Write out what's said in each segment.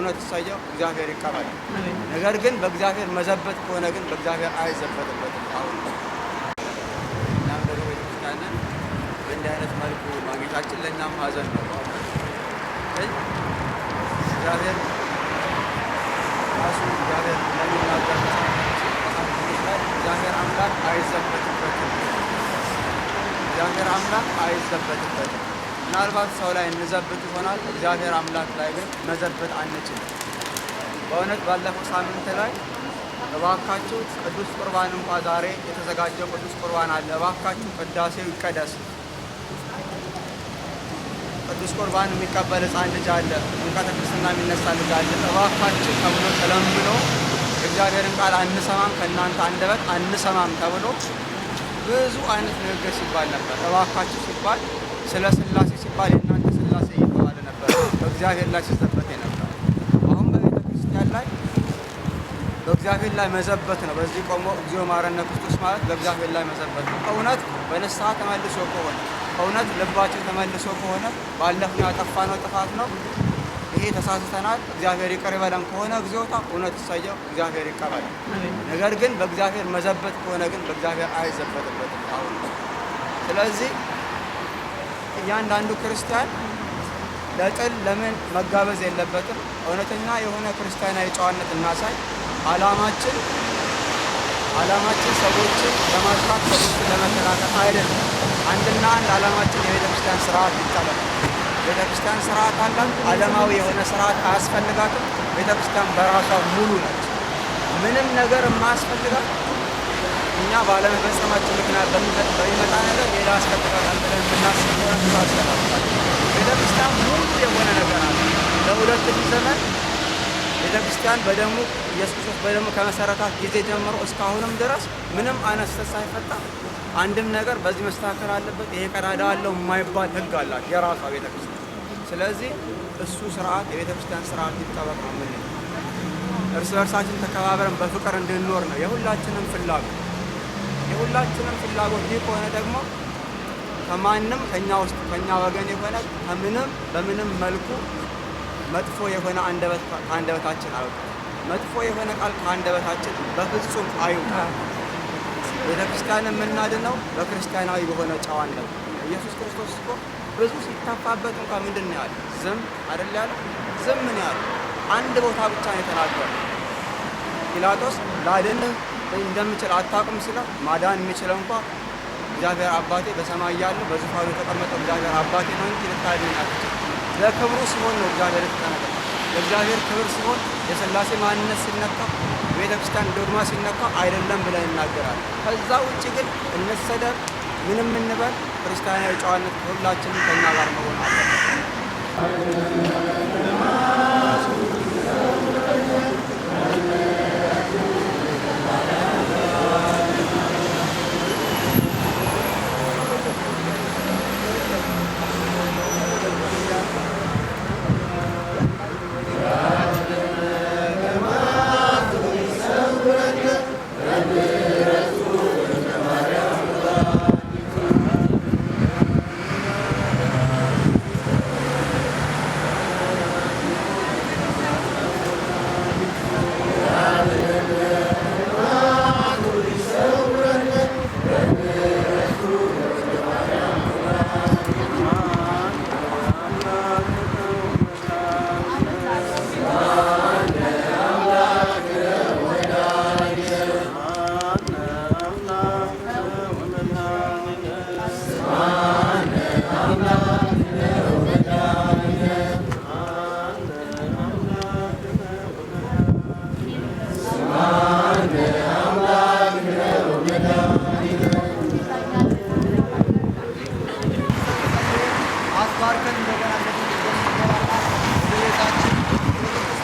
እውነት እሳየው እግዚአብሔር ይቀበል። ነገር ግን በእግዚአብሔር መዘበት ከሆነ ግን በእግዚአብሔር አይዘበትበትም። አሁን እናም ደግሞ ቤተክርስቲያንን በእንዲህ አይነት መልኩ ማግኘታችን ለእኛም ሀዘን ነው። እግዚአብሔር ራሱ እግዚአብሔር ለሚናገር እግዚአብሔር አምላክ አይዘበትበትም። እግዚአብሔር አምላክ አይዘበትበትም። ምናልባት ሰው ላይ እንዘብት ይሆናል፣ እግዚአብሔር አምላክ ላይ ግን መዘበት አንችልም። በእውነት ባለፈው ሳምንት ላይ እባካችሁ ቅዱስ ቁርባን እንኳ ዛሬ የተዘጋጀው ቅዱስ ቁርባን አለ፣ እባካችሁ ቅዳሴው ይቀደስ። ቅዱስ ቁርባን የሚቀበል ሕፃን ልጅ አለ፣ ጥምቀተ ክርስትና የሚነሳ ልጅ አለ። እባካችሁ ተብሎ ተለምኖ የእግዚአብሔርን ቃል አንሰማም፣ ከእናንተ አንደበት አንሰማም ተብሎ ብዙ አይነት ንግግር ሲባል ነበር። እባካችሁ ሲባል ስለ ሥላሴ ሲባል የእናንተ ሥላሴ እየተባለ ነበር፣ በእግዚአብሔር ላይ ሲዘበት ነበር። አሁን በቤተ ክርስቲያን ላይ በእግዚአብሔር ላይ መዘበት ነው። በዚህ ቆሞ እግዚኦ መሐረነ ክርስቶስ ማለት በእግዚአብሔር ላይ መዘበት ነው። እውነት በንስሐ ተመልሶ ከሆነ እውነት ልባችን ተመልሶ ከሆነ ባለፈው ያጠፋነው ጥፋት ነው፣ ይሄ ተሳስተናል፣ እግዚአብሔር ይቅር ይበለን ከሆነ እግዚኦታ እውነት እሰየው እግዚአብሔር ይቀበላል። ነገር ግን በእግዚአብሔር መዘበት ከሆነ ግን በእግዚአብሔር አይዘበትበትም። አሁን ስለዚህ እያንዳንዱ ክርስቲያን ለጥል ለምን መጋበዝ የለበትም። እውነተኛ የሆነ ክርስቲያናዊ ጨዋነት እናሳይ። ዓላማችን ሰዎችን ለማጥፋት ሰዎችን ለመከላከል አይደለም። አንድና አንድ ዓላማችን የቤተ ክርስቲያን ስርዓት ይጠበቅ። ቤተ ክርስቲያን ስርዓት አላት። ዓለማዊ የሆነ ስርዓት አያስፈልጋትም። ቤተ ክርስቲያን በራሷ ሙሉ ነች። ምንም ነገር የማያስፈልጋት እኛ ባለመፈጸማችን ምክንያት በሚመጣ ነገር ሌላ ያስፈልጋታል ብለን የምናስብ ሆነ ተሳስተናል። ቤተ ክርስቲያን ሙሉ የሆነ ነገር አለ። ለሁለት ሺህ ዘመን ቤተ ክርስቲያን በደሙ ኢየሱስ ክርስቶስ በደሙ ከመሰረታት ጊዜ ጀምሮ እስካሁንም ድረስ ምንም አይነት ስህተት ሳይፈጠር አንድም ነገር በዚህ መስተካከል አለበት፣ ይሄ ቀዳዳ አለው የማይባል ሕግ አላት የራሷ ቤተ ክርስቲያን። ስለዚህ እሱ ስርዓት የቤተ ክርስቲያን ስርዓት ይጠበቅ ነው የምንለው። እርስ በርሳችን ተከባብረን በፍቅር እንድንኖር ነው የሁላችንም ፍላጎት። የሁላችንም ፍላጎት ይህ ከሆነ ደግሞ ከማንም ከኛ ውስጥ ከኛ ወገን የሆነ ከምንም በምንም መልኩ መጥፎ የሆነ አንደበት ከአንደበታችን አይውጣ። መጥፎ የሆነ ቃል ከአንደበታችን በፍጹም አይውጣ። ቤተ ክርስቲያን የምናድነው በክርስቲያናዊ በሆነ ጨዋነት። ኢየሱስ ክርስቶስ እኮ ብዙ ሲታፋበት እንኳን ምንድን ነው ያለ? ዝም አይደል ያለ? ዝም ነው ያለ። አንድ ቦታ ብቻ ነው የተናገረ። ጲላጦስ ላድንህ እንደምችል አታውቅም ሲለው ማዳን የሚችለው እንኳ እግዚአብሔር አባቴ በሰማይ ያለው በዙፋኑ የተቀመጠው እግዚአብሔር አባቴ ነው እንጂ ልታድን አትችልም። ለክብሩ ሲሆን ነው እግዚአብሔር የተጠነቀቀው። ለእግዚአብሔር ክብር ሲሆን የሥላሴ ማንነት ሲነካ ቤተ ክርስቲያን ዶግማ ሲነካ አይደለም ብለን ይናገራል። ከዛ ውጭ ግን እንሰደብ ምንም እንበል ክርስቲያናዊ ጨዋነት ሁላችንም ከኛ ጋር መሆን አለበት።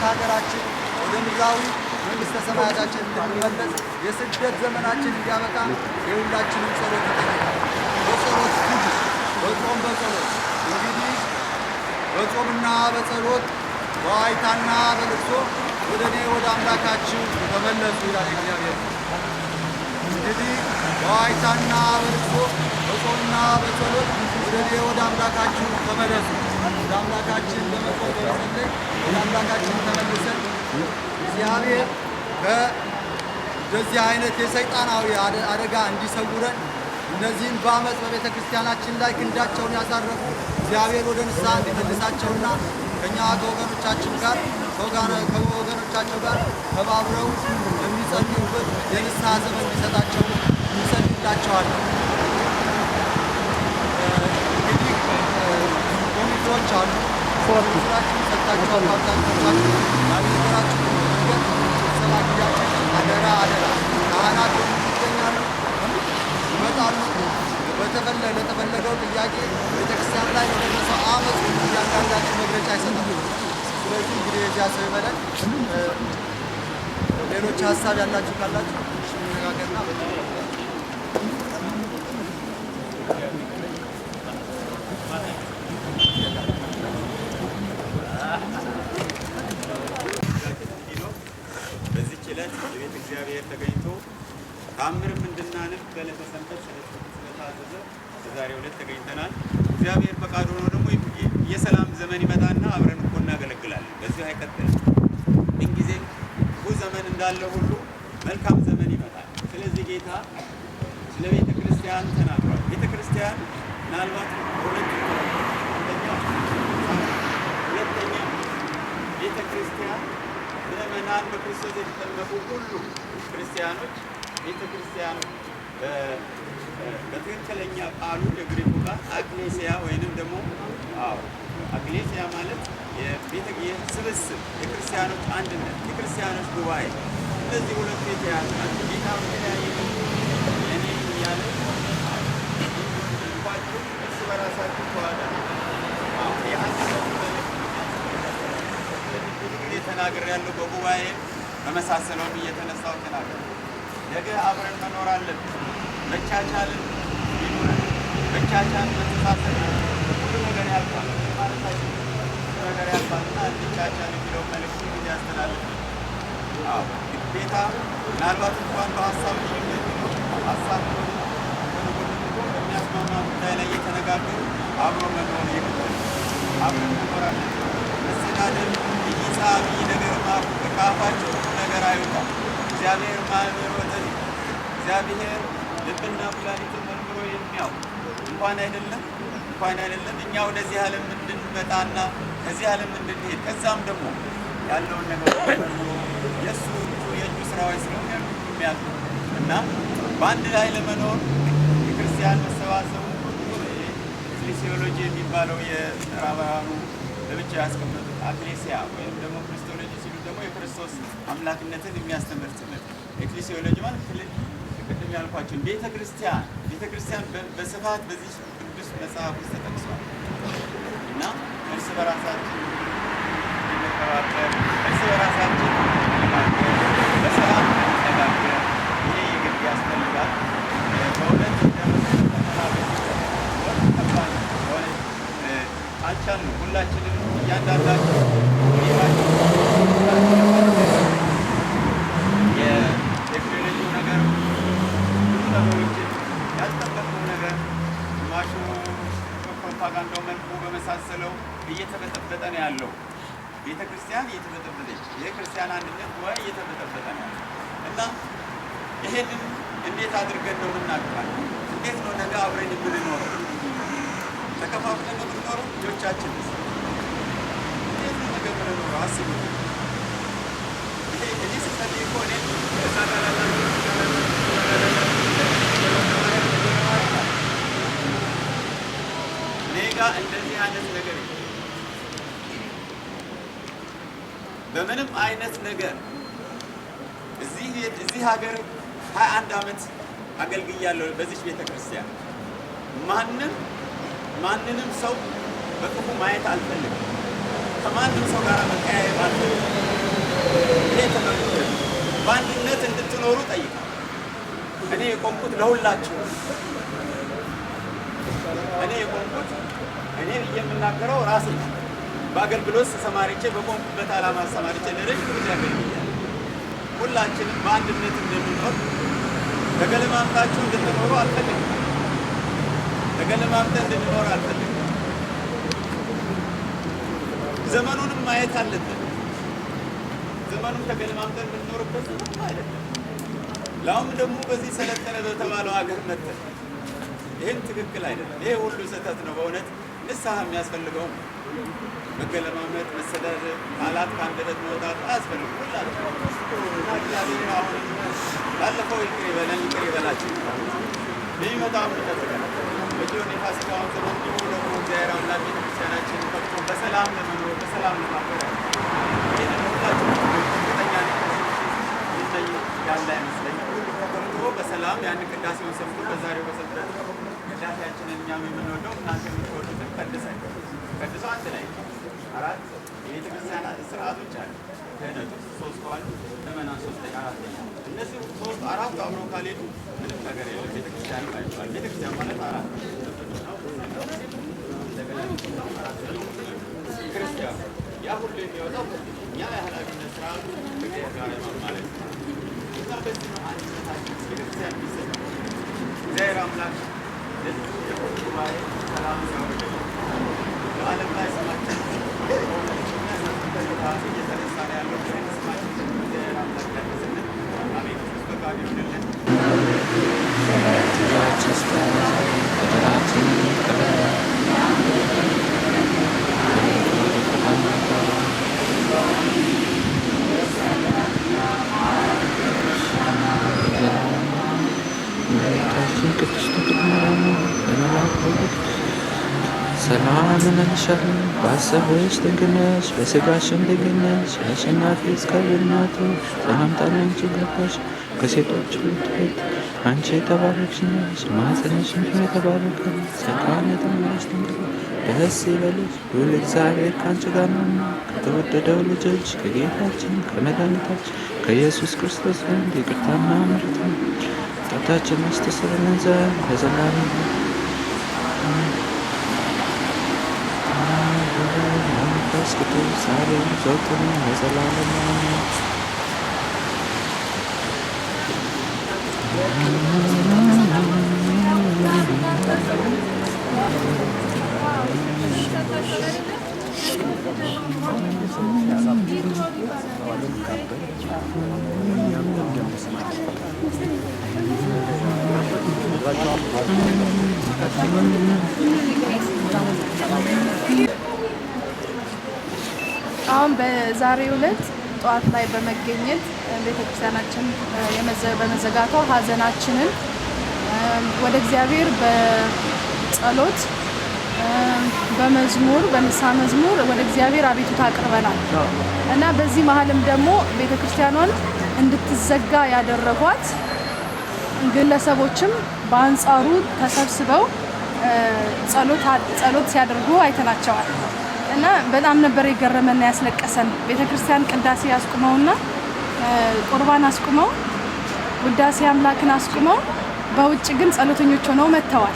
ሀገራችን ወደ ምድራዊ መንግስተ ሰማያታችን እንድንመለስ የስደት ዘመናችን እንዲያበቃ የሁላችንም ጸሎት ይጠይቃል። በጸሎት ትጉ፣ በጾም በጸሎት እንግዲህ በጾምና በጸሎት በዋይታና በልቅሶ ወደ እኔ ወደ አምላካችሁ ተመለሱ ይላል እግዚአብሔር። እንግዲህ በዋይታና በልቅሶ በጾምና በጸሎት ወደ እኔ ወደ አምላካችሁ ተመለሱ። ወደ አምላካችን በመቆም በመጸለይ ወደ አምላካችን ተመልሰን እግዚአብሔር ከዚህ አይነት የሰይጣናዊ አደጋ እንዲሰውረን እነዚህን በአመፅ በቤተ ክርስቲያናችን ላይ ክንዳቸውን ያሳረፉ እግዚአብሔር ወደ ንስሐ እንዲመልሳቸውና ከእኛ ከወገኖቻችን ጋር ከወገኖቻቸው ጋር ተባብረው የሚጸልዩበት የንስሐ ዘመን እንዲሰጣቸው እንጸልይላቸዋለን። እንግዲህ ኮሚቴዎች አሉ። ስራችን ሰጥታችኋል። አብዛኞቻችሁ ያልነበራችሁ መንገድ ስብሰባ ጊዜያችን አደራ ካህናት ይገኛሉ፣ ይመጣሉ። ለተፈለገው ጥያቄ ቤተክርስቲያን ላይ ለደረሰው አመፅ እያንዳንዳችሁ መግለጫ ይሰጣሉ። ስለዚህ እንግዲህ የዚያ ሰው ይበለን። ሌሎች ሀሳብ ያላችሁ ካላችሁ እንነጋገርና በዚህች ዕለት የቤተ እግዚአብሔር ተገኝቶ ተአምርም እንድናነብ በዕለተ ሰንበት ስለታዘዘ በዛሬው ዕለት ተገኝተናል። እግዚአብሔር ፈቃድ ሆኖ ደግሞ የሰላም ዘመን ይመጣና አብረን እኮ እናገለግላለን። በዚሁ አይቀጥልም። ምንጊዜ ክፉ ዘመን እንዳለ ሁሉ መልካም ዘመን ይመጣል። ስለዚህ ጌታ ስለ ቤተ ክርስቲያን ተናግሯል። ቤተ ክርስቲያን ምናልባት ሁለተኛ ቤተ ክርስቲያን ምዕመናን በክርስቶስ የተጠመቁ ሁሉ ክርስቲያኖች ቤተ ክርስቲያን በትክክለኛ ቃሉ የግሪኩ ቃል አክሌሲያ ወይንም ደግሞ አክሌሲያ ማለት ስብስብ፣ የክርስቲያኖች አንድነት፣ የክርስቲያኖች ጉባኤ። እነዚህ ሁለቱ የተያዙ ናቸው። ጌታ በተለያየ እኔ እያለ እንኳችሁ እርስ በራሳችሁ ተዋዳ ጊዜ ተናግር ያለው በጉባኤ በመሳሰለውም እየተነሳው ተናገር። ነገ አብረን መኖር አለብን። መቻቻልን ቢኖረን መቻቻል መተሳሰብ ሁሉ ነገር ያልፋል ማለታችን ሁሉ ነገር ያልፋልና እንቻቻል የሚለው መልዕክት ጊዜ ያስተላልፍ። ግዴታ ምናልባት እንኳን በሀሳብ ሀሳብ በሚያስማማ ጉዳይ ላይ እየተነጋገሩ አብሮ መኖር የግድ አብረን መኖር አለብን። መሰዳደብ ኢሳቢ ነገር ከአፋቸው ሁሉ ነገር አይወጣም። እግዚአብሔር ማህበሮትን እግዚአብሔር ልብና ኩላሊትን መርምሮ የሚያውቅ እንኳን አይደለም እኛ ወደዚህ ዓለም እንድንመጣና ከዚህ ዓለም እንድንሄድ ከዛም ደግሞ ያለውን ነገር መርምሮ የእሱ የእጁ ስራዎች ስለሆነ የሚያውቅ እና በአንድ ላይ ለመኖር የክርስቲያን መሰባሰቡ ኤክሌሲዮሎጂ የሚባለው የምዕራባውያኑ ለብቻ ያስቀመጡት አክሌሲያ ወይም ደግሞ ክርስቶሎጂ ሲሉ ደግሞ የክርስቶስ አምላክነትን የሚያስተምር ትምህርት። ኤክሌሲዮሎጂ ማለት ቅድም ያልኳቸው ቤተ ክርስቲያን በስፋት በዚህ ቅዱስ መጽሐፍ ውስጥ ተጠቅሷል እና እርስ በራሳችን እንከባበር፣ እርስ በራሳችን በሰላም እንነጋገር። ይሄ የግድ ያስፈልጋል። በእውነት አልቻልንም። ሁላችንም እያንዳንዳቸው የቴክኖሎጂው ነገር ብዙ ነገሮችን ያልጠበቅነው ነገር ግማሹ በፕሮፓጋንዳው መልኩ በመሳሰለው እየተበጠበጠ ነው ያለው። ቤተ ክርስቲያን እየተበጠበጠች፣ የክርስቲያን አንድነት ጉባኤ እየተበጠበጠ ነው ያለው እና ይሄንን እንዴት አድርገን ነው የምናውቀው? እንዴት ነው ነገ አብረን የምንኖረው? ተከፋፍለን ነው የምንኖረው? ልጆቻችን እንዴት ነው ነገ የምንኖረው? አስቡ። እኔ ስጸልይ እኮ እኔ ጋ እንደዚህ አይነት ነገር በምንም አይነት ነገር እዚህ ሀገር 21 ዓመት አገልግያለሁ በዚህ ቤተ ክርስቲያን። ማንንም ሰው በክፉ ማየት አልፈልግም። ከማንም ሰው ጋር መቀያየም አልፈልግም። ይሄ ተመልኩ በአንድነት እንድትኖሩ ጠይቃለሁ። እኔ የቆምኩት ለሁላችሁ። እኔ የምናገረው ራሴ በአገልግሎት ተሰማርቼ በቆምኩበት ዓላማ ተሰማርቼ ለረጅም ጊዜ አገልግያለሁ። ሁላችንም በአንድነት እንድንኖር ተገለማምጣችሁ እንድትኖሩ አልፈልግም። ተገለማምጠን እንድንኖር አልፈልግም። ዘመኑንም ማየት አለብን። ዘመኑን ተገለማምጠን የምንኖርበት ዘመን አይደለም። ለአሁን ደግሞ በዚህ ሰለጠነ በተባለው ሀገር መጥተን ይህን ትክክል አይደለም። ይሄ ሁሉ ስህተት ነው። በእውነት ንስሐ የሚያስፈልገው መገለማመጥ፣ መሰዳደብ፣ ቃላት ከአንደበት መውጣት አያስፈልግም። ሁላችሁ እና እግዚአብሔር አሁን ላለፈው ይቅር ይበለን፣ ይቅር ይበላችሁ። የሚመጣው ይጠብቀናል። በጊዮን የፋሲካውን ዘመን ደግሞ እግዚአብሔር አምላክ ቤተክርስቲያናችን ከብቶ በሰላም ለመኖር በሰላም ለማክበር ይህንን ሁላችሁ እርግጠኛ ነኝ ያለ አይመስለኝም። ሁሉ ተቆርጦ በሰላም ያን ቅዳሴውን ሰምቶ በዛሬው በሰንበት ቅዳሴያችንን እኛም የምንወደው እናንተ የምትወዱትን ቀድሰው አንድ ላይ 4 የቤተክርስቲያን ስርዓቶች አሉ። ክህነቱ 3 አሉ፣ ምዕመናን 3 4 እነዚህ 3 4 አብረው ካልሄዱ ምንም ነገር የለም። ቤተክርስቲያን አይባል። ቤተክርስቲያን ማለት 4 ክርስቲያን ያ ሁሉ የሚወጣው እኛ የኃላፊነት ስርዓቱ ጋር ማለት ነው። እና በዚህ ነው አንድነታችን ቤተክርስቲያን የሚሰጥ እግዚአብሔር አምላክ ለዚህ ጉባኤ ሰላም ሲያወርድ በዓለም ላይ ስማችን እየተነሳ ነው ያለው። ስማችን እግዚአብሔር አምላክ ያድርስልን። አሜን። በቃል ይሁንልን። ሰላም እንልሻለን። በሀሳብሽ ድንግል ነሽ፣ በሥጋሽም ድንግል ነሽ። የአሸናፊ እግዚአብሔር እናቱ ሰላምታ ላንቺ ይገባሽ። ከሴቶች ሁሉ አንቺ የተባረክሽ ነሽ፣ ማኅፀንሽም የተባረከ ነው። ጸጋን የተሞላሽ ድንግል ደስ ይበልሽ፣ ልዑል እግዚአብሔር ከአንቺ ጋር ነውና ከተወደደው ልጅሽ ከጌታችን ከመድኃኒታችን ከኢየሱስ ክርስቶስ ዘንድ ይቅርታና ምሕረት ኃጢአታችንን ያስተሰርይልን ዘንድ ለዘላለሙ መንፈስ ቅዱስ ዛሬም ዘወትርም ለዘላለሙ አሜን። አሁን በዛሬው ዕለት ጠዋት ላይ በመገኘት ቤተክርስቲያናችን በመዘጋቷ ሀዘናችንን ወደ እግዚአብሔር በጸሎት በመዝሙር በንስሐ መዝሙር ወደ እግዚአብሔር አቤቱታ አቅርበናል እና በዚህ መሀልም ደግሞ ቤተክርስቲያኗን እንድትዘጋ ያደረጓት ግለሰቦችም በአንጻሩ ተሰብስበው ጸሎት ሲያደርጉ አይተናቸዋል እና በጣም ነበር የገረመና ያስለቀሰን። ቤተክርስቲያን ቅዳሴ አስቁመውና ቁርባን አስቁመው ውዳሴ አምላክን አስቁመው በውጭ ግን ጸሎተኞች ሆነው መጥተዋል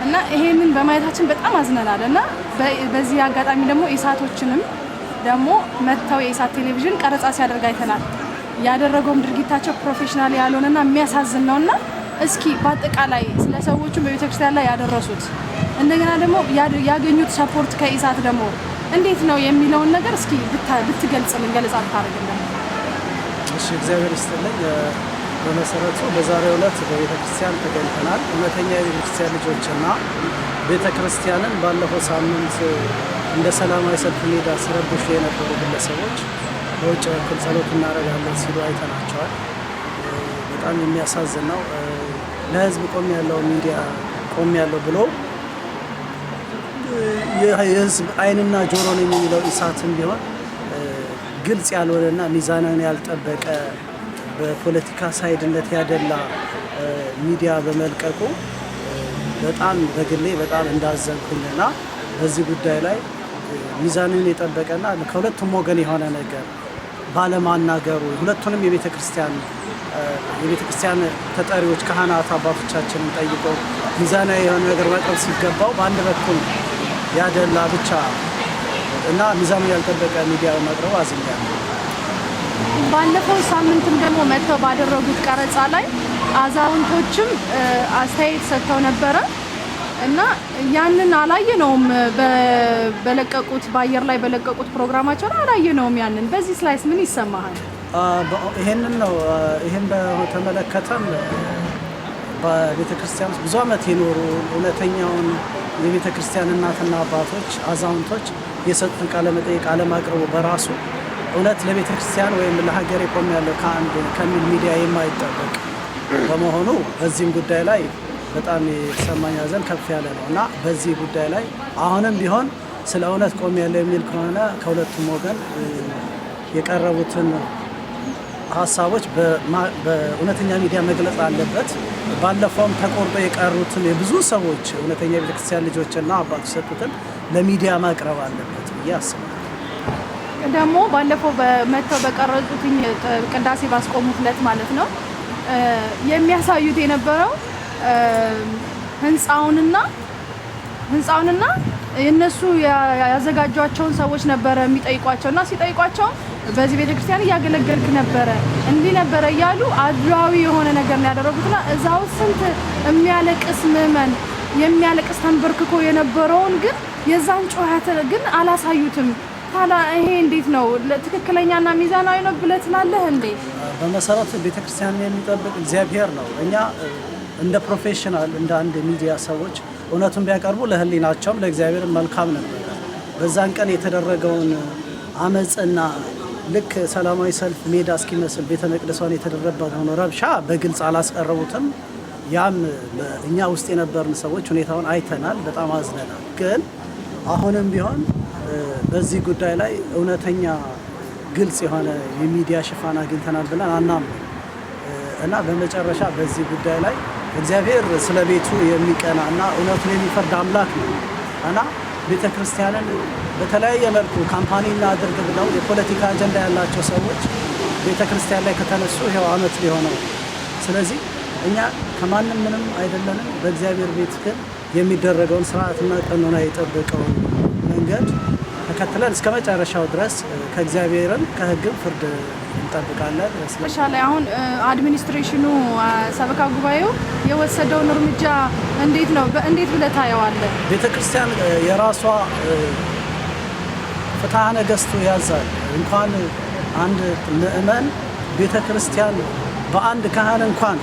እና ይሄንን በማየታችን በጣም አዝነናል እና በዚህ አጋጣሚ ደግሞ ኢሳቶችንም ደግሞ መጥተው የኢሳት ቴሌቪዥን ቀረጻ ሲያደርግ አይተናል። ያደረገውም ድርጊታቸው ፕሮፌሽናል ያልሆነና የሚያሳዝን ነውና እስኪ በአጠቃላይ ስለ ሰዎቹ በቤተክርስቲያን ላይ ያደረሱት እንደገና ደግሞ ያገኙት ሰፖርት ከኢሳት ደግሞ እንዴት ነው የሚለውን ነገር እስኪ ብትገልጽልን ገለጻ ብታደርግልን። እሺ፣ እግዚአብሔር ይስጥልኝ። በመሰረቱ በዛሬው ዕለት በቤተክርስቲያን ተገኝተናል። እውነተኛ የቤተክርስቲያን ልጆችና ቤተክርስቲያንን ባለፈው ሳምንት እንደ ሰላማዊ ሰልፍ ሜዳ ሲረብሹ የነበሩ ግለሰቦች በውጭ በኩል ጸሎት እናደርጋለን ሲሉ አይተናቸዋል። በጣም የሚያሳዝን ነው። ለህዝብ ቆም ያለው ሚዲያ ቆም ያለው ብሎ የህዝብ አይንና ጆሮ ነው የሚለው ኢሳትም ቢሆን ግልጽ ያልሆነና ሚዛናን ያልጠበቀ በፖለቲካ ሳይድነት ያደላ ሚዲያ በመልቀቁ በጣም በግሌ በጣም እንዳዘንኩኝና በዚህ ጉዳይ ላይ ሚዛንን የጠበቀና ከሁለቱም ወገን የሆነ ነገር ባለማናገሩ ሁለቱንም የቤተክርስቲያን ተጠሪዎች ካህናት አባቶቻችንን ጠይቀው ሚዛናዊ የሆነ ነገር ማቅረብ ሲገባው በአንድ በኩል ያደላ ብቻ እና ሚዛኑ ያልጠበቀ ሚዲያ ማቅረብ አዝኛለሁ። ባለፈው ሳምንትም ደግሞ መጥተው ባደረጉት ቀረጻ ላይ አዛውንቶችም አስተያየት ሰጥተው ነበረ። እና ያንን አላየነውም። በለቀቁት በአየር ላይ በለቀቁት ፕሮግራማቸው አላየነውም ያንን። በዚህ ስላይስ ምን ይሰማሃል? ይሄንን ነው ይሄን በተመለከተም በቤተ ክርስቲያን ብዙ ዓመት የኖሩ እውነተኛውን የቤተ ክርስቲያን እናትና አባቶች አዛውንቶች የሰጡን ቃለ መጠይቅ አለማቅረቡ በራሱ እውነት ለቤተ ክርስቲያን ወይም ለሀገር ቆም ያለው ከሚል ሚዲያ የማይጠበቅ በመሆኑ በዚህም ጉዳይ ላይ በጣም የተሰማኝ ሐዘን ከፍ ያለ ነው እና በዚህ ጉዳይ ላይ አሁንም ቢሆን ስለ እውነት ቆም ያለው የሚል ከሆነ ከሁለቱም ወገን የቀረቡትን ሀሳቦች በእውነተኛ ሚዲያ መግለጽ አለበት። ባለፈውም ተቆርጦ የቀሩትን የብዙ ሰዎች እውነተኛ ቤተክርስቲያን ልጆችና አባቶች የሰጡትን ለሚዲያ ማቅረብ አለበት ብዬ አስባለሁ። ደግሞ ባለፈው መጥተው በቀረጹትኝ ቅዳሴ ባስቆሙት ዕለት ማለት ነው የሚያሳዩት የነበረው ህንፃውንና እነሱ ያዘጋጇቸውን ሰዎች ነበረ የሚጠይቋቸውና ሲጠይቋቸው በዚህ ቤተክርስቲያን እያገለገልክ ነበረ እንዲህ ነበረ እያሉ አድራዊ የሆነ ነገር ነው ያደረጉትና እዛው ስንት የሚያለቅስ ምዕመን የሚያለቅስ ተንበርክኮ የነበረውን ግን የዛን ጩኸት ግን አላሳዩትም። ታላ ይሄ እንዴት ነው ትክክለኛና ሚዛናዊ ነው ብለህ ትላለህ እንዴ? በመሰረቱ ቤተክርስቲያንን የሚጠብቅ እግዚአብሔር ነው። እኛ እንደ ፕሮፌሽናል እንደ አንድ ሚዲያ ሰዎች እውነቱን ቢያቀርቡ ለህሊናቸውም ለእግዚአብሔር መልካም ነበር። በዛን ቀን የተደረገውን አመጽና ልክ ሰላማዊ ሰልፍ ሜዳ እስኪመስል ቤተ መቅደሷን የተደረገውን ረብሻ በግልጽ አላስቀረቡትም። ያም እኛ ውስጥ የነበርን ሰዎች ሁኔታውን አይተናል፣ በጣም አዝነናል። ግን አሁንም ቢሆን በዚህ ጉዳይ ላይ እውነተኛ ግልጽ የሆነ የሚዲያ ሽፋን አግኝተናል ብለን አናምንም እና በመጨረሻ በዚህ ጉዳይ ላይ እግዚአብሔር ስለ ቤቱ የሚቀና እና እውነቱን የሚፈርድ አምላክ ነው እና ቤተ ክርስቲያንን በተለያየ መልኩ ካምፓኒ እናድርግ ብለው የፖለቲካ አጀንዳ ያላቸው ሰዎች ቤተ ክርስቲያን ላይ ከተነሱ ይኸው ዓመት ሊሆነው። ስለዚህ እኛ ከማንም ምንም አይደለንም። በእግዚአብሔር ቤት ግን የሚደረገውን ስርዓትና ቀኖና የጠበቀውን መንገድ ተከትለን እስከ መጨረሻው ድረስ ከእግዚአብሔርም ከሕግም ፍርድ እንጠብቃለን። ላይ አሁን አድሚኒስትሬሽኑ ሰበካ ጉባኤው የወሰደውን እርምጃ እንዴት ነው እንዴት ብለህ ታየዋለህ? ቤተክርስቲያን የራሷ ፍትሐ ነገሥቱ ያዛል። እንኳን አንድ ምእመን ቤተክርስቲያን በአንድ ካህን እንኳን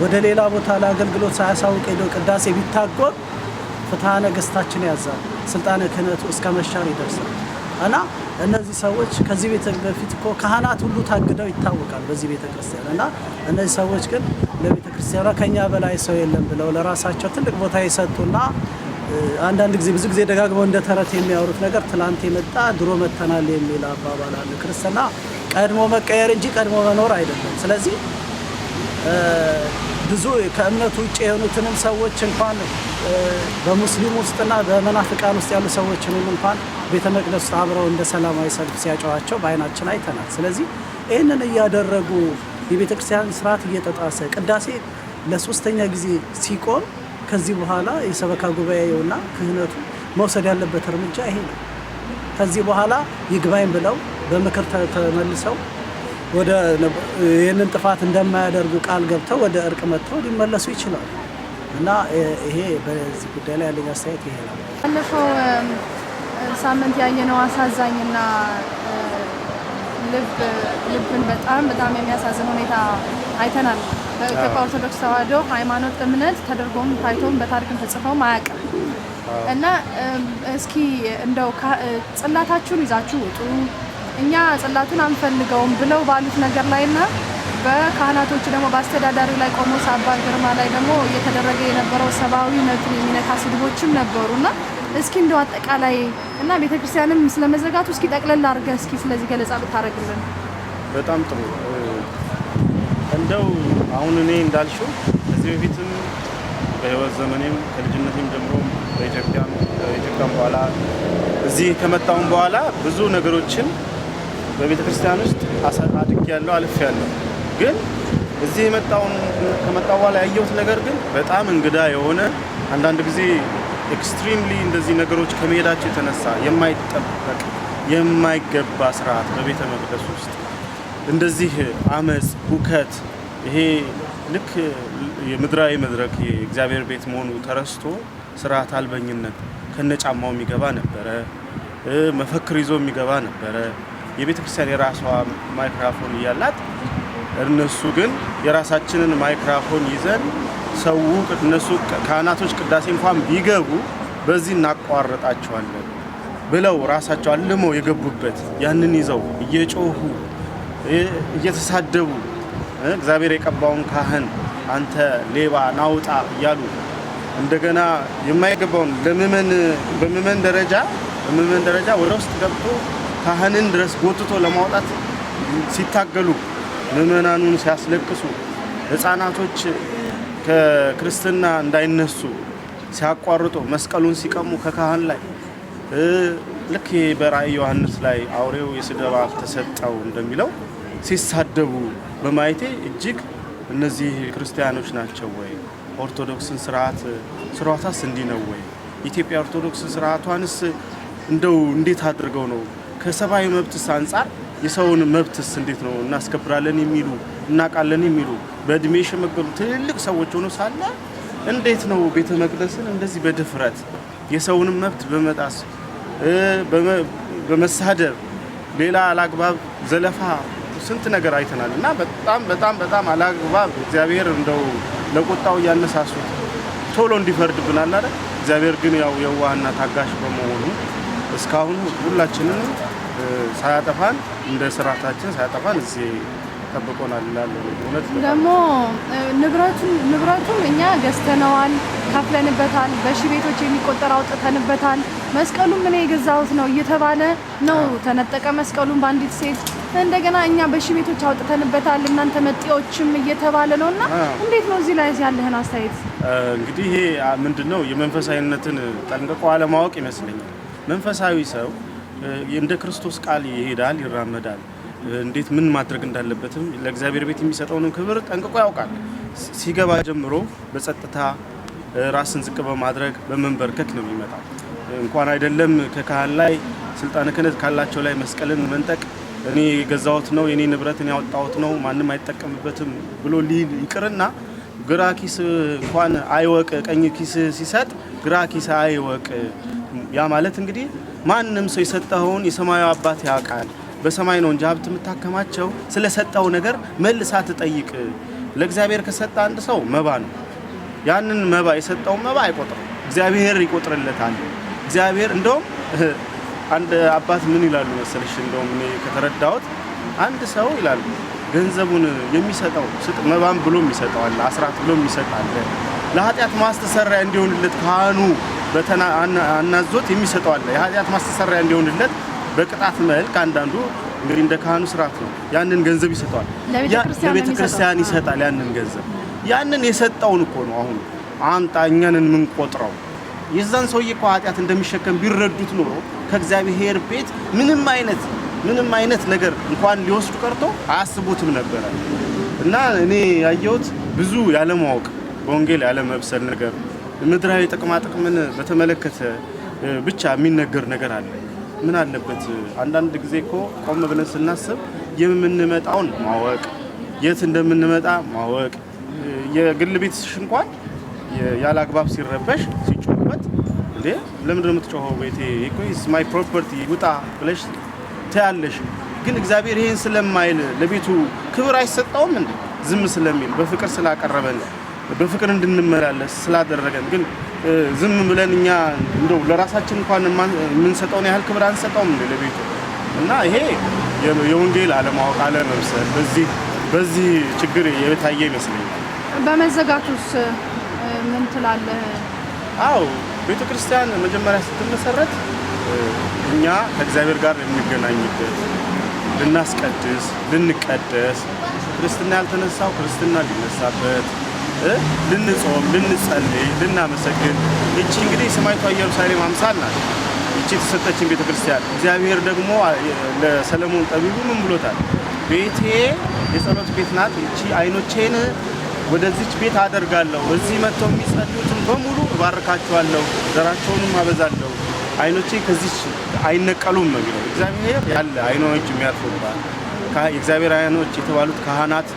ወደ ሌላ ቦታ ለአገልግሎት ሳያሳውቅ ሄዶ ቅዳሴ ቢታጎር ፍትሐ ነገሥታችን ያዛል። ስልጣነ ክህነቱ እስከ መሻር ይደርሳል እና እነዚህ ሰዎች ከዚህ ቤተ በፊት እኮ ካህናት ሁሉ ታግደው ይታወቃል በዚህ ቤተ ክርስቲያን እና እነዚህ ሰዎች ግን ለቤተ ክርስቲያኗ ከኛ በላይ ሰው የለም ብለው ለራሳቸው ትልቅ ቦታ የሰጡና አንዳንድ ጊዜ ብዙ ጊዜ ደጋግመው እንደ ተረት የሚያወሩት ነገር ትላንት የመጣ ድሮ መተናል የሚል አባባል አለ። ክርስትና ቀድሞ መቀየር እንጂ ቀድሞ መኖር አይደለም። ስለዚህ ብዙ ከእምነቱ ውጭ የሆኑትንም ሰዎች እንኳን በሙስሊም ውስጥና በመናፍቃን ውስጥ ያሉ ሰዎችንም እንኳን ቤተ መቅደስ ውስጥ አብረው እንደ ሰላማዊ ሰልፍ ሲያጨዋቸው በአይናችን አይተናል። ስለዚህ ይህንን እያደረጉ የቤተ ክርስቲያን ስርዓት እየተጣሰ ቅዳሴ ለሶስተኛ ጊዜ ሲቆም ከዚህ በኋላ የሰበካ ጉባኤውና ክህነቱ መውሰድ ያለበት እርምጃ ይሄ ነው። ከዚህ በኋላ ይግባኝ ብለው በምክር ተመልሰው ወደ ይህንን ጥፋት እንደማያደርጉ ቃል ገብተው ወደ እርቅ መጥተው ሊመለሱ ይችላሉ እና ይሄ በዚህ ጉዳይ ላይ ያለኝ አስተያየት ይሄ ነው። ባለፈው ሳምንት ያየነው አሳዛኝና ልብን በጣም የሚያሳዝን ሁኔታ አይተናል። በኢትዮጵያ ኦርቶዶክስ ተዋሕዶ ሃይማኖት እምነት ተደርጎም ታይቶም በታሪክም ተጽፎም አያውቅም እና እስኪ እንደው ጽላታችሁን ይዛችሁ ውጡ፣ እኛ ጽላቱን አንፈልገውም ብለው ባሉት ነገር ላይና በካህናቶቹ ደግሞ በአስተዳዳሪ ላይ ቆሞስ አባ ግርማ ላይ ደግሞ እየተደረገ የነበረው ሰብአዊ መብትን የሚነካ ስድቦችም ነበሩና እስኪ እንደው አጠቃላይ እና ቤተክርስቲያንም ስለመዘጋቱ እስኪ ጠቅለል አድርገህ እስኪ ስለዚህ ገለጻ ብታደርግልን። በጣም ጥሩ። እንደው አሁን እኔ እንዳልሽው ከዚህ በፊትም በህይወት ዘመኔም ከልጅነቴም ጀምሮ በኢትዮጵያም በኋላ እዚህ ከመጣሁም በኋላ ብዙ ነገሮችን በቤተ ክርስቲያን ውስጥ አድጌያለሁ፣ አልፌያለሁ። ግን እዚህ ከመጣሁ በኋላ ያየሁት ነገር ግን በጣም እንግዳ የሆነ አንዳንድ ጊዜ ኤክስትሪምሊ እንደዚህ ነገሮች ከመሄዳቸው የተነሳ የማይጠበቅ የማይገባ ስርዓት በቤተ መቅደስ ውስጥ እንደዚህ አመጽ፣ ሁከት፣ ይሄ ልክ የምድራዊ መድረክ የእግዚአብሔር ቤት መሆኑ ተረስቶ ስርዓት አልበኝነት ከነጫማው የሚገባ ነበረ። መፈክር ይዞ የሚገባ ነበረ። የቤተ ክርስቲያን የራሷ ማይክራፎን እያላት እነሱ ግን የራሳችንን ማይክራፎን ይዘን ሰው እነሱ ካህናቶች ቅዳሴ እንኳን ቢገቡ በዚህ እናቋርጣቸዋለን ብለው ራሳቸው አልመው የገቡበት ያንን ይዘው እየጮሁ እየተሳደቡ እግዚአብሔር የቀባውን ካህን አንተ ሌባ ናውጣ እያሉ እንደገና የማይገባውን በምእመን ደረጃ ወደ ውስጥ ገብቶ ካህንን ድረስ ጎትቶ ለማውጣት ሲታገሉ ምእመናኑን ሲያስለቅሱ ሕፃናቶች ከክርስትና እንዳይነሱ ሲያቋርጡ መስቀሉን ሲቀሙ ከካህን ላይ ልክ በራእይ ዮሐንስ ላይ አውሬው የስድብ አፍ ተሰጠው እንደሚለው ሲሳደቡ በማየቴ እጅግ እነዚህ ክርስቲያኖች ናቸው ወይ? ኦርቶዶክስን ስርዓቷስ እንዲህ ነው ወይ? ኢትዮጵያ ኦርቶዶክስ ስርዓቷንስ እንደው እንዴት አድርገው ነው ከሰብአዊ መብትስ አንጻር የሰውን መብትስ እንዴት ነው እናስከብራለን የሚሉ እናቃለን የሚሉ በእድሜ የሸመገሉ ትልልቅ ሰዎች ሆኖ ሳለ እንዴት ነው ቤተ መቅደስን እንደዚህ በድፍረት የሰውንም መብት በመጣስ በመሳደብ ሌላ አላግባብ ዘለፋ ስንት ነገር አይተናል እና በጣም አላግባብ እግዚአብሔር እንደው ለቁጣው ያነሳሱት ቶሎ እንዲፈርድብናል አይደል? እግዚአብሔር ግን ያው የዋህና ታጋሽ በመሆኑ እስካሁን ሁላችንን ሳያጠፋን እንደ ስርዓታችን ሳያጠፋን እዚህ ጠብቆናል ይላል። እውነት ደግሞ ንብረቱን እኛ ገዝተነዋል፣ ከፍለንበታል፣ በሺህ ቤቶች የሚቆጠር አውጥተንበታል። መስቀሉም እኔ የገዛሁት ነው እየተባለ ነው ተነጠቀ መስቀሉን በአንዲት ሴት። እንደገና እኛ በሺህ ቤቶች አውጥተንበታል እናንተ መጤዎችም እየተባለ ነውና እንዴት ነው እዚህ ላይ ያለህን አስተያየት? እንግዲህ ይሄ ምንድነው የመንፈሳዊነትን ጠንቅቆ አለማወቅ ይመስለኛል። መንፈሳዊ ሰው እንደ ክርስቶስ ቃል ይሄዳል፣ ይራመዳል። እንዴት ምን ማድረግ እንዳለበትም ለእግዚአብሔር ቤት የሚሰጠውን ክብር ጠንቅቆ ያውቃል። ሲገባ ጀምሮ በጸጥታ ራስን ዝቅ በማድረግ በመንበርከክ ነው የሚመጣው። እንኳን አይደለም ከካህን ላይ ስልጣነ ክህነት ካላቸው ላይ መስቀልን መንጠቅ እኔ የገዛሁት ነው የኔ ንብረትን ያወጣሁት ነው ማንም አይጠቀምበትም ብሎ ሊል ይቅርና ግራ ኪስ እንኳን አይወቅ ቀኝ ኪስ ሲሰጥ ግራ ኪስ አይወቅ። ያ ማለት እንግዲህ ማንም ሰው የሰጠኸውን የሰማያዊ አባት ያውቃል። በሰማይ ነው እንጂ ሀብት የምታከማቸው ስለሰጠው ነገር መልሳ ትጠይቅ። ለእግዚአብሔር ከሰጠ አንድ ሰው መባ ነው። ያንን መባ የሰጠውን መባ አይቆጥርም፣ እግዚአብሔር ይቆጥርለታል። እግዚአብሔር እንደውም አንድ አባት ምን ይላሉ መሰለሽ? እንደውም እኔ ከተረዳሁት አንድ ሰው ይላሉ ገንዘቡን የሚሰጠው መባም ብሎ የሚሰጠው አለ፣ አስራት ብሎ የሚሰጣል። ለኃጢአት ማስተሰሪያ እንዲሆንለት ካህኑ አናዞት የሚሰጠው አለ። የኃጢአት ማስተሰሪያ እንዲሆንለት በቅጣት መልክ አንዳንዱ እንግዲህ እንደ ካህኑ ስርዓት ነው ያንን ገንዘብ ይሰጣል። ለቤተ ክርስቲያን ይሰጣል። ያንን ገንዘብ ያንን የሰጠውን እኮ ነው አሁን አምጣ እኛንን ምን ቆጥረው የዛን ሰውዬ እኮ ኃጢአት እንደሚሸከም ቢረዱት ኖሮ ከእግዚአብሔር ቤት ምንም አይነት ነገር እንኳን ሊወስዱ ቀርቶ አያስቡትም ነበር። እና እኔ ያየሁት ብዙ ያለማወቅ በወንጌል ያለመብሰል ነገር ምድራዊ ጥቅማ ጥቅምን በተመለከተ ብቻ የሚነገር ነገር አለ። ምን አለበት አንዳንድ ጊዜ እኮ ቆም ብለን ስናስብ የምንመጣውን ማወቅ፣ የት እንደምንመጣ ማወቅ። የግል ቤትሽ እንኳን ያለ አግባብ ሲረበሽ ሲጮህበት እንዴ ለምንድን ነው የምትጮኸው? ቤቴ እኮ ኢዝ ማይ ፕሮፐርቲ ውጣ ብለሽ ታያለሽ። ግን እግዚአብሔር ይሄን ስለማይል ለቤቱ ክብር አይሰጠውም እንዴ? ዝም ስለሚል በፍቅር ስላቀረበን በፍቅር እንድንመላለስ ስላደረገን ግን ዝም ብለን እኛ እንደው ለራሳችን እንኳን የምንሰጠውን ያህል ክብር አንሰጠውም እንዴ ለቤቱ? እና ይሄ የወንጌል አለማወቅ አለመብሰል በዚህ ችግር የታየ ይመስለኛል። በመዘጋቱስ ምን ትላለህ? አዎ ቤተክርስቲያን መጀመሪያ ስትመሰረት እኛ ከእግዚአብሔር ጋር ልንገናኝበት፣ ልናስቀድስ፣ ልንቀደስ ክርስትና ያልተነሳው ክርስትና ሊነሳበት ልንጾም፣ ልንጸልይ፣ ልናመሰግን እቺ እንግዲህ ሰማይቷ ኢየሩሳሌም አምሳል ናት። እቺ የተሰጠችን ቤተክርስቲያን እግዚአብሔር ደግሞ ለሰለሞን ጠቢቡ ምን ብሎታል? ቤቴ የጸሎት ቤት ናት። እቺ አይኖቼን ወደዚች ቤት አደርጋለሁ፣ እዚህ መጥተው የሚጸልዩትን በሙሉ እባርካቸዋለሁ፣ ዘራቸውንም አበዛለሁ፣ አይኖቼ ከዚች አይነቀሉም ነው የሚለው እግዚአብሔር። ያለ አይኖች የሚያርፉባት የእግዚአብሔር አይኖች የተባሉት ካህናት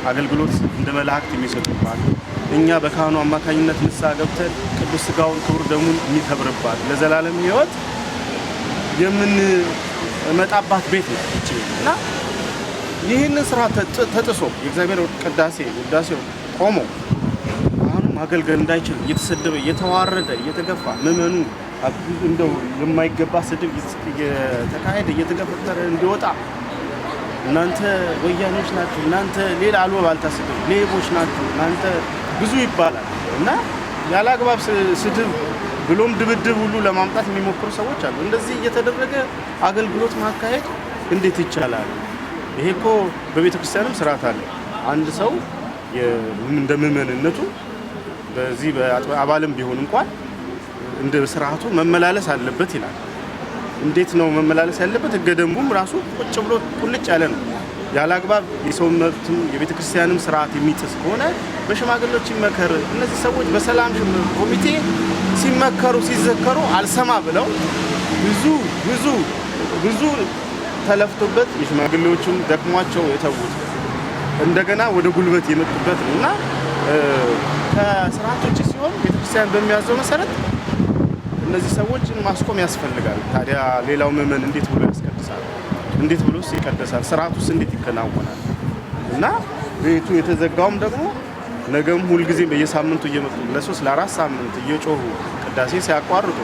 አገልግሎት እንደ መላእክት የሚሰጡባት እኛ በካህኑ አማካኝነት ንስሐ ገብተን ቅዱስ ሥጋውን ክቡር ደሙን የሚከብርባት ለዘላለም ሕይወት የምንመጣባት ቤት ነች እና ይህንን ስራ ተጥሶ የእግዚአብሔር ቅዳሴ ውዳሴው ቆሞ አሁን ማገልገል እንዳይችል እየተሰደበ እየተዋረደ እየተገፋ ምዕመኑ እንደው የማይገባ ስድብ እየተካሄደ እየተገፈተረ እንዲወጣ እናንተ ወያኔዎች ናችሁ፣ እናንተ ሌላ አልወባልታ ስድብ ሌቦች ናችሁ፣ እናንተ ብዙ ይባላል እና ያለ አግባብ ስድብ ብሎም ድብድብ ሁሉ ለማምጣት የሚሞክሩ ሰዎች አሉ። እንደዚህ እየተደረገ አገልግሎት ማካሄድ እንዴት ይቻላል? ይሄ እኮ በቤተ ክርስቲያንም ስርዓት አለ። አንድ ሰው እንደ ምዕመንነቱ በዚህ በአባልም ቢሆን እንኳን እንደ ስርዓቱ መመላለስ አለበት ይላል። እንዴት ነው መመላለስ ያለበት? ሕገ ደንቡም ራሱ ቁጭ ብሎ ቁልጭ ያለ ነው። ያለ አግባብ የሰው መብትም የቤተ ክርስቲያንም ስርዓት የሚጥስ ከሆነ በሽማግሌዎች ይመከር። እነዚህ ሰዎች በሰላም ኮሚቴ ሲመከሩ ሲዘከሩ አልሰማ ብለው ብዙ ተለፍቶበት የሽማግሌዎቹም ደክሟቸው የተዉት እንደገና ወደ ጉልበት የመጡበት ነው እና ከስርዓት ውጭ ሲሆን ቤተክርስቲያን በሚያዘው መሰረት እነዚህ ሰዎችን ማስቆም ያስፈልጋል። ታዲያ ሌላው ምዕመን እንዴት ብሎ ያስቀድሳል? እንዴት ብሎስ ይቀደሳል? ስርዓቱስ እንዴት ይከናወናል? እና ቤቱ የተዘጋውም ደግሞ ነገም ሁልጊዜ በየሳምንቱ እየመጡ ለ3 ለ4 ሳምንት እየጮሁ ቅዳሴ ሲያቋርጡ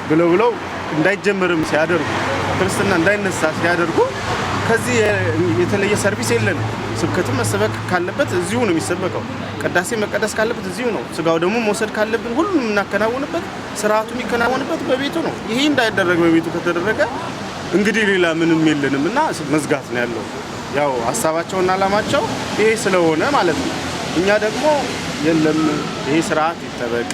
ብለው እንዳይጀመርም ሲያደርጉ ክርስትና እንዳይነሳ ሲያደርጉ ከዚህ የተለየ ሰርቪስ የለም። ስብከትም መሰበክ ካለበት እዚሁ ነው የሚሰበከው። ቅዳሴ መቀደስ ካለበት እዚሁ ነው። ስጋው ደግሞ መውሰድ ካለብን ሁሉም የምናከናውንበት ስርዓቱ የሚከናወንበት በቤቱ ነው። ይሄ እንዳይደረግ በቤቱ ከተደረገ እንግዲህ ሌላ ምንም የለንም እና መዝጋት ነው ያለው። ያው ሀሳባቸውና ዓላማቸው ይሄ ስለሆነ ማለት ነው። እኛ ደግሞ የለም ይሄ ስርዓት ይጠበቅ፣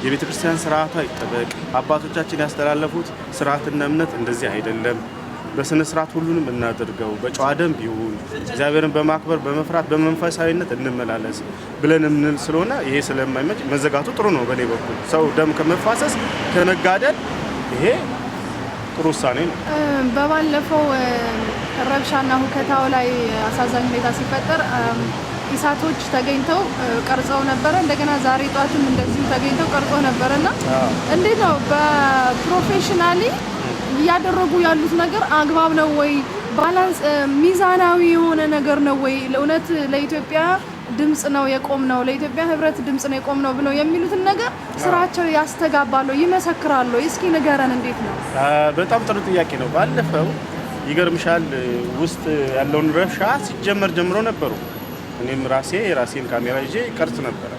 የቤተ ክርስቲያን ስርዓቷ ይጠበቅ፣ አባቶቻችን ያስተላለፉት ስርዓትና እምነት እንደዚህ አይደለም፣ በስነ ስርዓት ሁሉንም እናድርገው፣ በጨዋ ደንብ ይሁን፣ እግዚአብሔርን በማክበር በመፍራት በመንፈሳዊነት እንመላለስ ብለን የምንል ስለሆነ ይሄ ስለማይመች መዘጋቱ ጥሩ ነው። በኔ በኩል ሰው ደም ከመፋሰስ ከመጋደል ይሄ ጥሩ ውሳኔ ነው። በባለፈው ረብሻና ሁከታው ላይ አሳዛኝ ሁኔታ ሲፈጠር ኢሳቶች ተገኝተው ቀርጸው ነበረ። እንደገና ዛሬ ጧትም እንደዚሁ ተገኝተው ቀርጾ ነበረና እንዴት ነው በፕሮፌሽናሊ እያደረጉ ያሉት ነገር አግባብ ነው ወይ? ባላንስ ሚዛናዊ የሆነ ነገር ነው ወይ? ለእውነት ለኢትዮጵያ ድምጽ ነው የቆም ነው፣ ለኢትዮጵያ ህብረት ድምጽ ነው የቆም ነው ብለው የሚሉትን ነገር ስራቸው ያስተጋባሉ፣ ይመሰክራሉ? እስኪ ንገረን፣ እንዴት ነው? በጣም ጥሩ ጥያቄ ነው። ባለፈው ይገርምሻል ውስጥ ያለውን ረብሻ ሲጀመር ጀምሮ ነበሩ። እኔም የራሴን ካሜራ ይዤ ቀርጽ ነበረ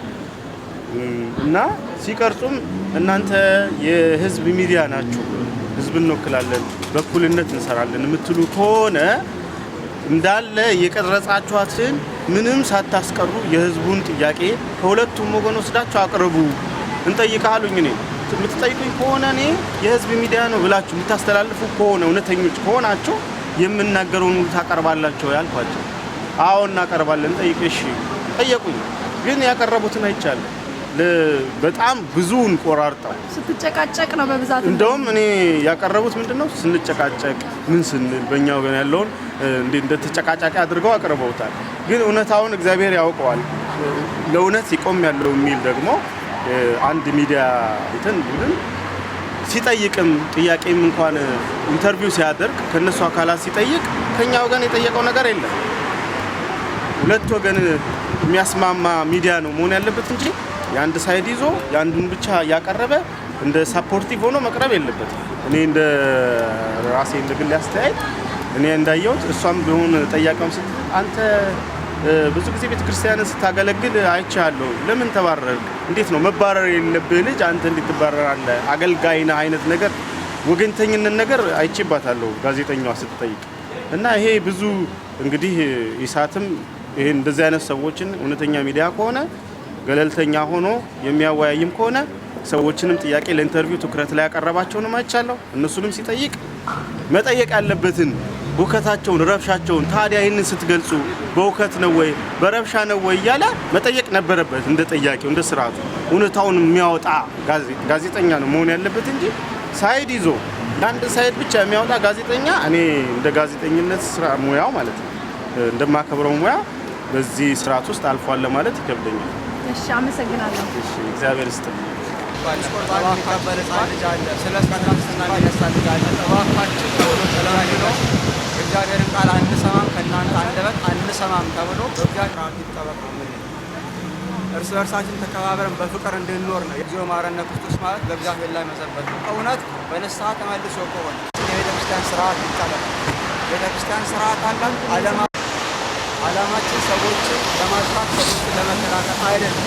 እና ሲቀርጹም እናንተ የህዝብ ሚዲያ ናችሁ፣ ህዝብ እንወክላለን፣ በኩልነት እንሰራለን የምትሉ ከሆነ እንዳለ የቀረጻችኋትን ምንም ሳታስቀሩ የህዝቡን ጥያቄ ከሁለቱም ወገን ወስዳችሁ አቅርቡ እንጠይቃሉኝ። እኔ የምትጠይቁኝ ከሆነ እኔ የህዝብ ሚዲያ ነው ብላችሁ የምታስተላልፉ ከሆነ እውነተኞች ከሆናችሁ የምናገረውን ታቀርባላችሁ ያልኳቸው። አዎ እናቀርባለን፣ ጠይቁ። እሺ ጠየቁኝ፣ ግን ያቀረቡትን አይቻልም። በጣም ብዙውን ቆራርጠው ስትጨቃጨቅ ነው በብዛት። እንደውም እኔ ያቀረቡት ምንድነው ስንጨቃጨቅ ምን ስንል በእኛ ወገን ያለውን እንደ ተጨቃጫቂ አድርገው አቅርበውታል። ግን እውነታውን እግዚአብሔር ያውቀዋል። ለእውነት ይቆም ያለው የሚል ደግሞ አንድ ሚዲያ እንትን ቡድን ሲጠይቅም ጥያቄም እንኳን ኢንተርቪው ሲያደርግ ከነሱ አካላት ሲጠይቅ ከኛ ወገን የጠየቀው ነገር የለም። ሁለት ወገን የሚያስማማ ሚዲያ ነው መሆን ያለበት እንጂ የአንድ ሳይድ ይዞ የአንዱን ብቻ ያቀረበ እንደ ሳፖርቲቭ ሆኖ መቅረብ የለበትም። እኔ እንደ ራሴ እንደ ግል አስተያየት እኔ እንዳየሁት እሷም ቢሆን ጠያቂውም አንተ ብዙ ጊዜ ቤተክርስቲያንን ስታገለግል አይቻለሁ፣ ለምን ተባረርክ? እንዴት ነው መባረር የለብህ ልጅ አንተ እንዴት ትባረራለህ? አገልጋይ ነህ አይነት ነገር ወገንተኝነት ነገር አይቼባታለሁ ጋዜጠኛዋ ስትጠይቅ እና ይሄ ብዙ እንግዲህ ኢሳትም ይሄ እንደዚህ አይነት ሰዎችን እውነተኛ ሚዲያ ከሆነ ገለልተኛ ሆኖ የሚያወያይም ከሆነ ሰዎችንም ጥያቄ ለኢንተርቪው ትኩረት ላይ ያቀረባቸውንም አይቻለሁ። እነሱንም ሲጠይቅ መጠየቅ ያለበትን ውከታቸውን፣ ረብሻቸውን ታዲያ ይህንን ስትገልጹ በውከት ነው ወይ በረብሻ ነው ወይ እያለ መጠየቅ ነበረበት። እንደ ጠያቂው እንደ ስርዓቱ እውነታውን የሚያወጣ ጋዜጠኛ ነው መሆን ያለበት እንጂ ሳይድ ይዞ ለአንድ ሳይድ ብቻ የሚያወጣ ጋዜጠኛ እኔ እንደ ጋዜጠኝነት ስራ ሙያው ማለት ነው እንደማከብረው ሙያ በዚህ ስርዓት ውስጥ አልፏል ለማለት ይከብደኛል። እሺ አመሰግናለሁ። እሺ እግዚአብሔር ይስጥልኝ። ቁርባን የሚቀበል ሕፃን ልጅ አለ። ስለ ክርስትና የሚነሳ ልጅ አለ። እባካችሁ ተብሎ ተለምኖ የእግዚአብሔርን ቃል አንሰማም ከእናንተ አንደበት አንሰማም ተብሎ በእግዚአብሔር ራሱ ይጠበቅ ነው የምንለው። እርስ በርሳችን ተከባብረን በፍቅር እንድንኖር ነው። እግዚኦ መሐረነ ክርስቶስ ማለት በእግዚአብሔር ላይ መዘበት ነው። እውነት በንስሐ ተመልሶ ከሆነ የቤተክርስቲያን ስርዓት ይጠበቅ። ቤተክርስቲያን ስርዓት አላት። ዓላማችን ሰዎችን ለማስራት ሰዎችን ለመከላከል አይደለም።